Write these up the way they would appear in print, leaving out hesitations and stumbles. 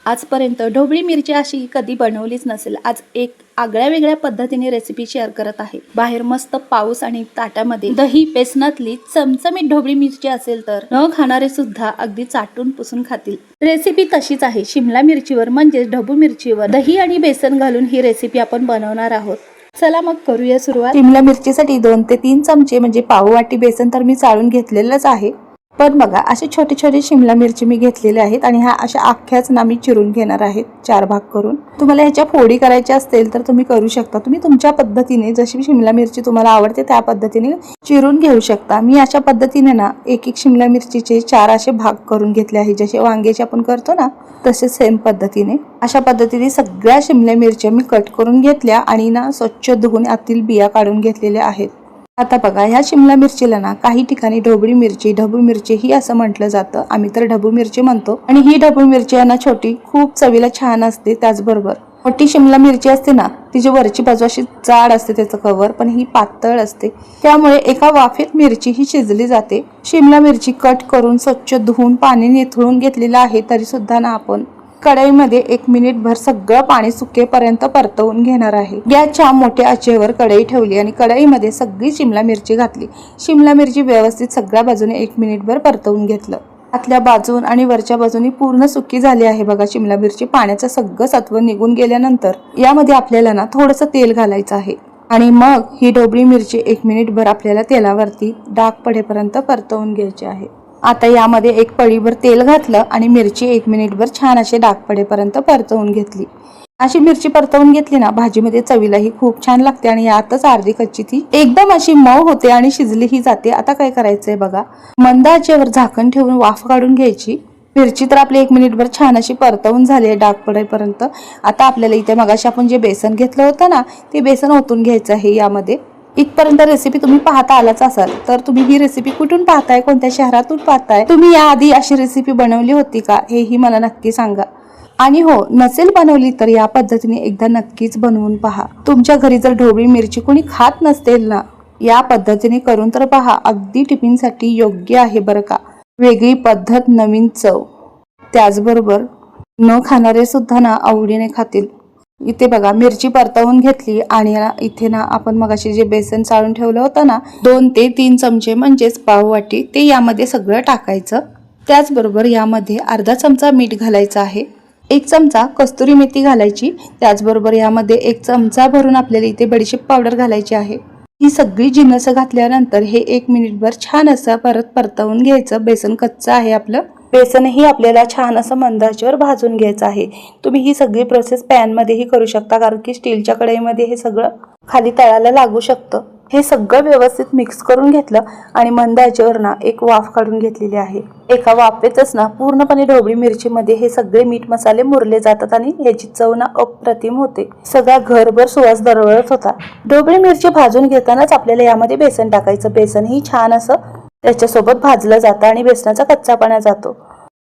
आजपर्यंत ढोबळी मिरची अशी कधी बनवलीच नसेल. आज एक आगळ्या वेगळ्या पद्धतीने रेसिपी शेअर करत आहे. बाहेर मस्त पाऊस आणि ताटामध्ये दही बेसनातली चमचमीत ढोबळी मिरची असेल तर न खाणारे सुद्धा अगदी चाटून पुसून खातील. रेसिपी तशीच आहे. शिमला मिरचीवर म्हणजे ढबू मिरचीवर दही आणि बेसन घालून ही रेसिपी आपण बनवणार आहोत. चला मग करूया सुरुवात. शिमला मिरचीसाठी 2 ते 3 चमचे म्हणजे पाव वाटी बेसन तर मी चाळून घेतलेलंच आहे. पण बघा असे छोटे छोटे शिमला मिरची मी घेतलेले आहेत आणि ह्या अशा अख्ख्याच ना मी चिरून घेणार आहेत 4 भाग करून. तुम्हाला ह्याच्या फोडी करायच्या असतील तर तुम्ही करू शकता. तुम्ही तुमच्या पद्धतीने जशी शिमला मिरची तुम्हाला आवडते त्या पद्धतीने चिरून घेऊ शकता. मी अशा पद्धतीने ना एक शिमला मिरचीचे 4 असे भाग करून घेतले आहेत. जसे वांग्याचे आपण करतो ना तसे सेम पद्धतीने अशा पद्धतीने सगळ्या शिमला मिरच्या मी कट करून घेतल्या आणि ना स्वच्छ धुवून आतील बिया काढून घेतलेल्या आहेत. आता बघा ह्या शिमला मिरचीला ना काही ठिकाणी ढोबळी मिरची, ढबू मिरची ही असं म्हटलं जातं. आम्ही तर ढबू मिरची म्हणतो. आणि ही ढबू मिरची आहे ना छोटी, खूप चवीला छान असते. त्याचबरोबर मोठी शिमला मिरची असते ना तिची वरची बाजू अशी जाड असते त्याचं कव्हर, पण ही पातळ असते. त्यामुळे एका वाफेत मिरची ही शिजली जाते. शिमला मिरची कट करून स्वच्छ धुवून पाणी निथळून घेतलेलं आहे. तरी सुद्धा ना आपण कढईमध्ये 1 मिनिटभर सगळं पाणी सुकेपर्यंत परतवून घेणार आहे. गॅसच्या मोठ्या आचेवर कढई ठेवली आणि कढईमध्ये सगळी शिमला मिरची घातली. शिमला मिरची व्यवस्थित सगळ्या बाजूने 1 मिनिटभर परतवून घेतलं. आतल्या बाजून आणि वरच्या बाजूनी पूर्ण सुकी झाली आहे बघा शिमला मिरची. पाण्याचं सगळं सत्व निघून गेल्यानंतर यामध्ये आपल्याला ना थोडंसं तेल घालायचं आहे आणि मग ही ढोबळी मिरची 1 मिनिटभर आपल्याला तेलावरती डाग पडेपर्यंत परतवून घ्यायची आहे. आता यामध्ये 1 पळीभर तेल घातलं आणि मिरची 1 मिनिटभर छान असे डाग पडेपर्यंत परतवून घेतली. अशी मिरची परतवून घेतली ना भाजीमध्ये चवीलाही खूप छान लागते आणि यातच अर्धी कच्ची ती एकदम अशी मऊ होते आणि शिजलीही जाते. आता काय करायचंय बघा, मंद आचेवर झाकण ठेवून वाफ काढून घ्यायची. मिरची तर आपली 1 मिनिटभर छान अशी परतवून झाली आहे डाग पडेपर्यंत. आता आपल्याला इथे मगाशी आपण जे बेसन घेतलं होतं ना ते बेसन ओतून घ्यायचं आहे यामध्ये. इथपर्यंत रेसिपी तुम्ही पाहता आलाच असाल तर तुम्ही ही रेसिपी कुठून पाहताय, कोणत्या शहरातून पाहताय, तुम्ही याआधी अशी रेसिपी बनवली होती का हेही मला नक्की सांगा. आणि हो, नसेल बनवली तर या पद्धतीने एकदा नक्कीच बनवून पहा. तुमच्या घरी जर ढोबळी मिरची कोणी खात नसेल ना या पद्धतीने करून तर पहा. अगदी टिफिनसाठी योग्य आहे बरं का. वेगळी पद्धत, नवीन चव. त्याचबरोबर न खाणारे सुद्धा ना आवडीने खातील. इथे बघा मिरची परतवून घेतली आणि इथे ना आपण मगाशी जे बेसन चाळून ठेवलं होतं ना 2 ते 3 चमचे म्हणजेच पाव वाटी ते यामध्ये सगळं टाकायचं. त्याचबरोबर यामध्ये अर्धा चमचा मीठ घालायचं आहे. 1 चमचा कस्तुरी मेथी घालायची. त्याचबरोबर यामध्ये 1 चमचा भरून आपल्याला इथे बडीशेप पावडर घालायची आहे. ही सगळी जिन्नस घातल्यानंतर हे 1 मिनिटभर छान असं परतवून घ्यायचं. बेसन कच्चं आहे आपलं. बेसनही आपल्याला छान असं मंद आचेवर भाजून घ्यायचं आहे. तुम्ही ही सगळी प्रोसेस पॅनमध्येही करू शकता कारण की स्टीलच्या कढईमध्ये हे सगळं खाली तळाला लागू शकतं. हे सगळं व्यवस्थित मिक्स करून घेतलं आणि मंद आचेवर ना 1 वाफ काढून घेतलेली आहे. एका वाफेतच ना पूर्णपणे ढोबळी मिरचीमध्ये हे सगळे मीठ मसाले मुरले जातात आणि याची चव ना अप्रतिम होते. सगळा घरभर सुवास दरवळत होता. ढोबळी मिरची भाजून घेतानाच आपल्याला यामध्ये बेसन टाकायचं. बेसनही छान असं त्याच्यासोबत भाजलं जातं आणि बेसनाचा कच्चापणा जातो.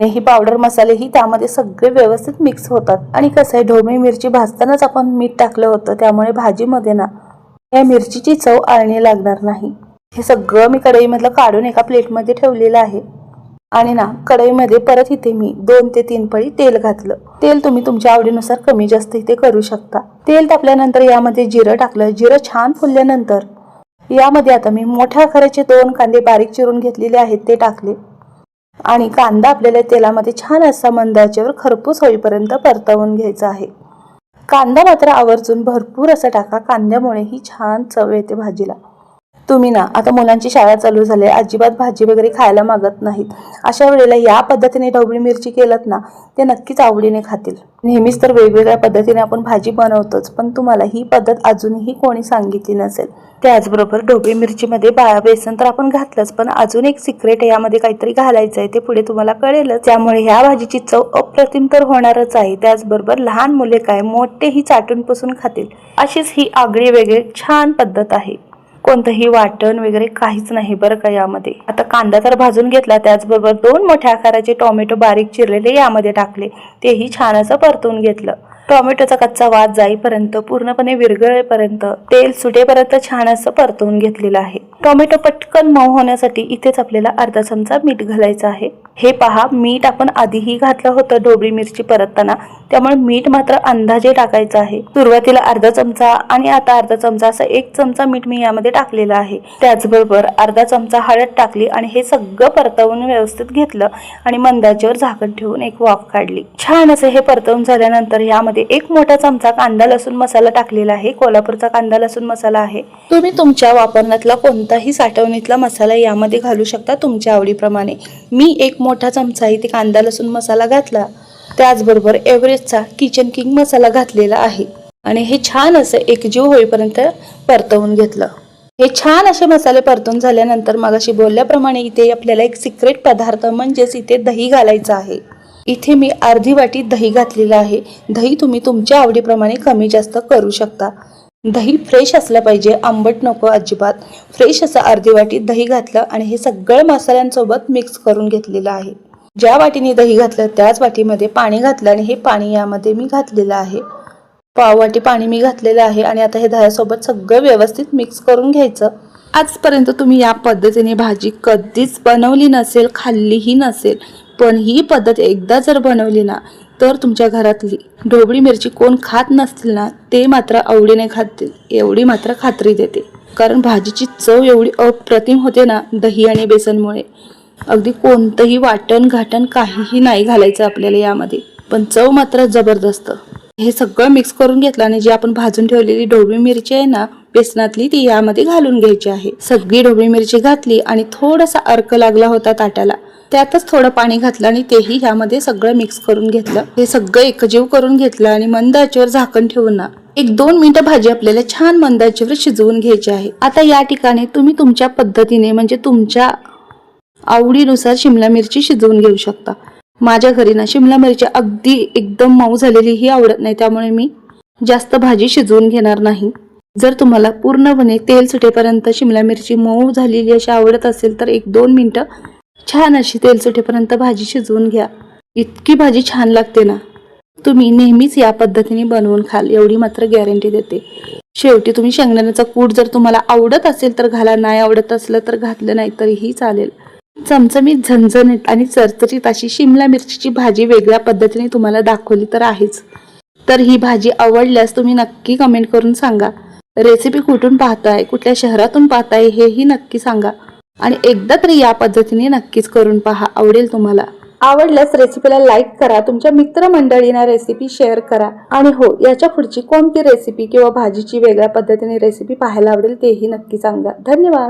ही पावडर मसालेही त्यामध्ये सगळे व्यवस्थित मिक्स होतात. आणि कसं आहे ढोबळी मिरची भाजतानाच आपण मीठ टाकलं होतं त्यामुळे भाजीमध्ये ना या मिरचीची चव आळणी लागणार नाही. हे सगळं मी कढईमधलं काढून एका प्लेटमध्ये ठेवलेलं आहे आणि ना कढईमध्ये परत इथे मी 2 ते 3 पळी तेल घातलं. तेल तुम्ही तुमच्या आवडीनुसार कमी जास्त इथे करू शकता. तेल तापल्यानंतर यामध्ये जिरं टाकलं. जिरं छान फुलल्यानंतर यामध्ये आता मी मोठ्या आकाराचे 2 कांदे बारीक चिरून घेतलेले आहेत ते टाकले आणि कांदा आपल्याला तेलामध्ये छान असा मंद आचेवर खरपूस होईपर्यंत परतवून घ्यायचा आहे. कांदा मात्र आवर्जून भरपूर असा टाका. कांद्यामुळे ही छान चव येते भाजीला. तुम्ही ना आता मुलांची शाळा चालू झाली, अजिबात भाजी वगैरे खायला मागत नाहीत. अशा वेळेला या पद्धतीने ढोबळी मिरची केलत ना ते नक्कीच आवडीने खातील. नेहमीच तर वेगवेगळ्या पद्धतीने आपण भाजी बनवतोच, पण तुम्हाला ही पद्धत अजूनही कोणी सांगितली नसेल. त्याचबरोबर ढोबळी मिरचीमध्ये बेसन तर आपण घातलंच, पण अजून एक सिक्रेट यामध्ये काहीतरी घालायचं आहे. ते पुढे तुम्हाला कळेलच. त्यामुळे ह्या भाजीची चव अप्रतिम तर होणारच आहे. त्याचबरोबर लहान मुले काय मोठेही चाटून पुसून खातील अशीच ही आगळी वेगळी छान पद्धत आहे. कोणतंही वाटण वगैरे काहीच नाही बरं का यामध्ये. आता कांदा तर भाजून घेतला. त्याचबरोबर 2 मोठ्या आकाराचे टोमॅटो बारीक चिरलेले यामध्ये टाकले. तेही छान असं परतून घेतलं. टोमॅटोचा कच्चा वास जाईपर्यंत, पूर्णपणे विरघळेपर्यंत, तेल सुटेपर्यंत छान असं परतवून घेतलेलं आहे. टोमॅटो पटकन मऊ होण्यासाठी इथेच आपल्याला अर्धा चमचा मीठ घालायचं आहे. हे पहा, मीठ आपण आधीही घातलं होतं ढोबळी मिरची परतताना, त्यामुळे मीठ मात्र अंदाजे टाकायचं आहे. सुरुवातीला अर्धा चमचा आणि आता अर्धा चमचा असं 1 चमचा मीठ मी यामध्ये टाकलेलं आहे. त्याचबरोबर अर्धा चमचा हळद टाकली आणि हे सगळं परतवून व्यवस्थित घेतलं आणि मंद आचेवर झाकण ठेवून एक वाफ काढली. छान असे हे परतवून झाल्यानंतर यामध्ये 1 मोठा चमचा कांदा लसूण मसाला टाकलेला आहे. कोल्हापूरचा कांदा लसूण मसाला आहे. तुम्ही तुमच्या वापरण्यातला कोणताही साठवणीतला मसाला यामध्ये घालू शकता तुमच्या आवडीप्रमाणे. मी 1 मोठा चमचा इथे कांदा लसूण मसाला घातला. त्याचबरोबर एव्हरेस्टचा किचन किंग मसाला घातलेला आहे आणि हे छान असं एकजीव होईपर्यंत परतवून घेतलं. हे छान असे मसाले परतून झाल्यानंतर मगाशी बोलल्याप्रमाणे इथे आपल्याला एक सिक्रेट पदार्थ म्हणजेच इथे दही घालायचं आहे. इथे मी अर्धी वाटी दही घातलेलं आहे. दही तुम्ही तुमच्या आवडीप्रमाणे कमी जास्त करू शकता. दही फ्रेश असलं पाहिजे, आंबट नको अजिबात. फ्रेश असं अर्धी वाटी दही घातलं आणि हे सगळं मसाल्यांसोबत मिक्स करून घेतलेलं आहे. ज्या वाटीने दही घातलं त्याच वाटीमध्ये पाणी घातलं आणि हे पाणी यामध्ये मी घातलेलं आहे. पाव वाटी पाणी मी घातलेलं आहे आणि आता हे दह्यासोबत सगळं व्यवस्थित मिक्स करून घ्यायचं. आजपर्यंत तुम्ही या पद्धतीने भाजी कधीच बनवली नसेल, खाल्लीही नसेल, पण ही पद्धत एकदा जर बनवली ना तर तुमच्या घरातली ढोबळी मिरची कोण खात नसतील ना ते मात्र आवडीने खातील, एवढी मात्र खात्री देते. कारण भाजीची चव एवढी अप्रतिम होते ना दही आणि बेसनमुळे. अगदी कोणतंही वाटण घाटण काहीही नाही घालायचं आपल्याला यामध्ये, पण चव मात्र जबरदस्त. हे सगळं मिक्स करून घेतलं आणि जी आपण भाजून ठेवलेली ढोबळी मिरची आहे ना बेसनातली, ती यामध्ये घालून घ्यायची आहे. सगळी ढोबळी मिरची घातली आणि थोडासा अर्क लागला होता ताटाला, त्यातच थोडं पाणी घातलं आणि तेही ह्यामध्ये सगळं मिक्स करून घेतलं. हे सगळं एकजीव करून घेतलं आणि मंद आचेवर झाकण ठेवून ना 1-2 मिनिटं भाजी आपल्याला छान मंद आचेवर शिजवून घ्यायची आहे. आता या ठिकाणी तुम्ही तुमच्या पद्धतीने म्हणजे तुमच्या आवडीनुसार शिमला मिरची शिजवून घेऊ शकता. माझ्या घरी ना शिमला मिरची अगदी एकदम मऊ झालेली ही आवडत नाही, त्यामुळे मी जास्त भाजी शिजवून घेणार नाही. जर तुम्हाला पूर्णपणे तेल सुटेपर्यंत शिमला मिरची मऊ झालेली अशी आवडत असेल तर 1-2 मिनिटं छान अशी तेल सुटेपर्यंत भाजी शिजवून घ्या. इतकी भाजी छान लागते ना, तुम्ही नेहमीच या पद्धतीने बनवून खाल एवढी मात्र गॅरंटी देते. शेवटी तुम्ही शेंगदाण्याचा कूट जर तुम्हाला आवडत असेल तर घाला, नाही आवडत असलं तर घातलं नाही तरीही चालेल. चमचमीत झणझणीत आणि चरचरीत अशी शिमला मिरचीची भाजी वेगळ्या पद्धतीने तुम्हाला दाखवली तर आहेच. तर ही भाजी आवडल्यास तुम्ही नक्की कमेंट करून सांगा. रेसिपी कुठून पाहताय, कुठल्या शहरातून पाहताय हेही नक्की सांगा आणि एकदा तरी या पद्धतीने नक्कीच करून पहा, आवडेल तुम्हाला. आवडल्यास रेसिपीला लाईक करा, तुमच्या मित्रमंडळींना रेसिपी शेअर करा आणि हो, याच्या पुढची कोणती रेसिपी किंवा भाजीची वेगळ्या पद्धतीने रेसिपी पाहायला आवडेल तेही नक्की सांगा. धन्यवाद.